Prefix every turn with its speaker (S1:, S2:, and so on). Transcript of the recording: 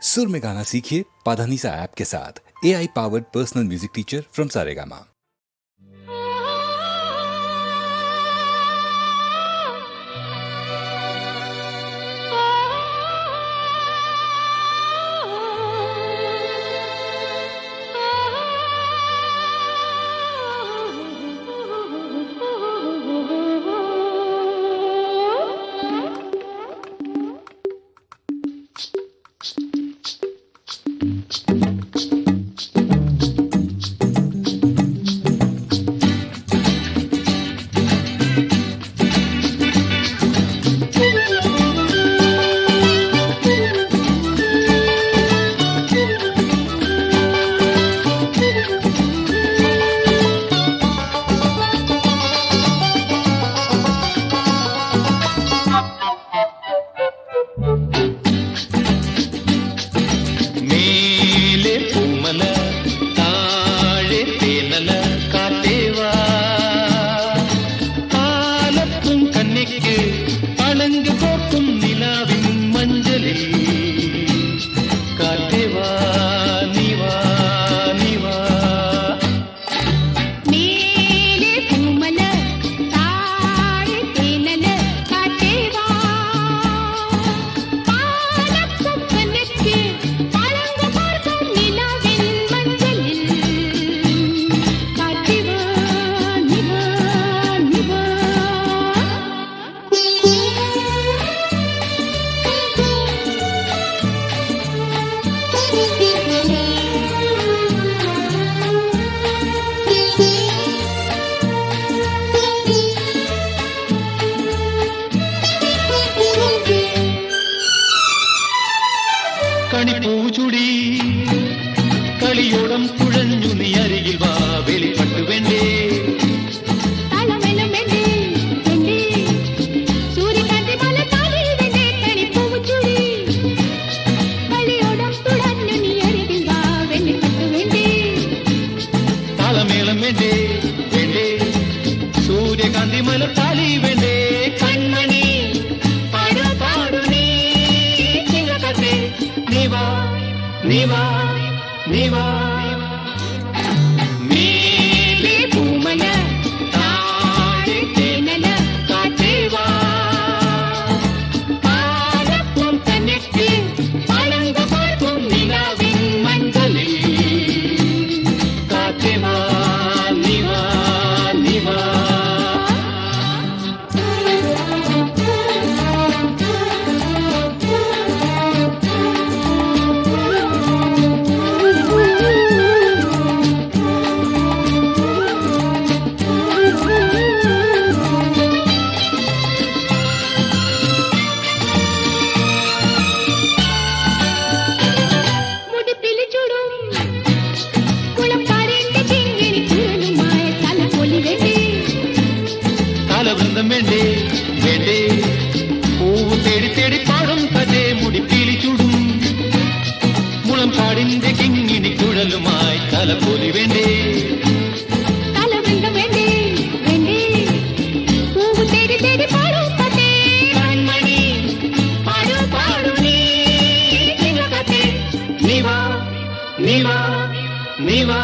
S1: सुर में गाना सीखिए पाधानीसा ऐप के साथ। AI powered personal music teacher from Saregama.
S2: കണിപ്പൂചുടി കളിയോടം തുഴഞ്ഞു നീ അരികിൽ വാ വെളിപ്പെട്ടു വേണ്ടേ താളമേളം വേണ്ടേ വേണ്ടേ സൂര്യകാന്തി മലർത്താലി വേണ്ടേ കൺമണി പാടു പാടു നീ ചിങ്ങക്കത്തെ നീവാ നീവാ നീവാ മേലെ പൂമല താഴെ തേനല കാറ്റേവാ പാലപ്പം തന്നെക്ക് പളങ്ക പാട്ടും നിലാവിൻ മഞ്ചലിൽ കാറ്റേവാ നീവാ നീവാ വൃന്ദം വേണ്ടേ വേണ്ടേ പൂവ് തേടി തേടി പാടും കഥേ മുടിപ്പീലി ചൂടും മുളം പാടിന്റെ കിങ്ങിണി കുഴലുമായി തലപ്പൊലി വേണ്ടേ കൺമണി പാടു പാടു നീ ചിങ്ങക്കത്തെ നീവാ നീവാ നീവാ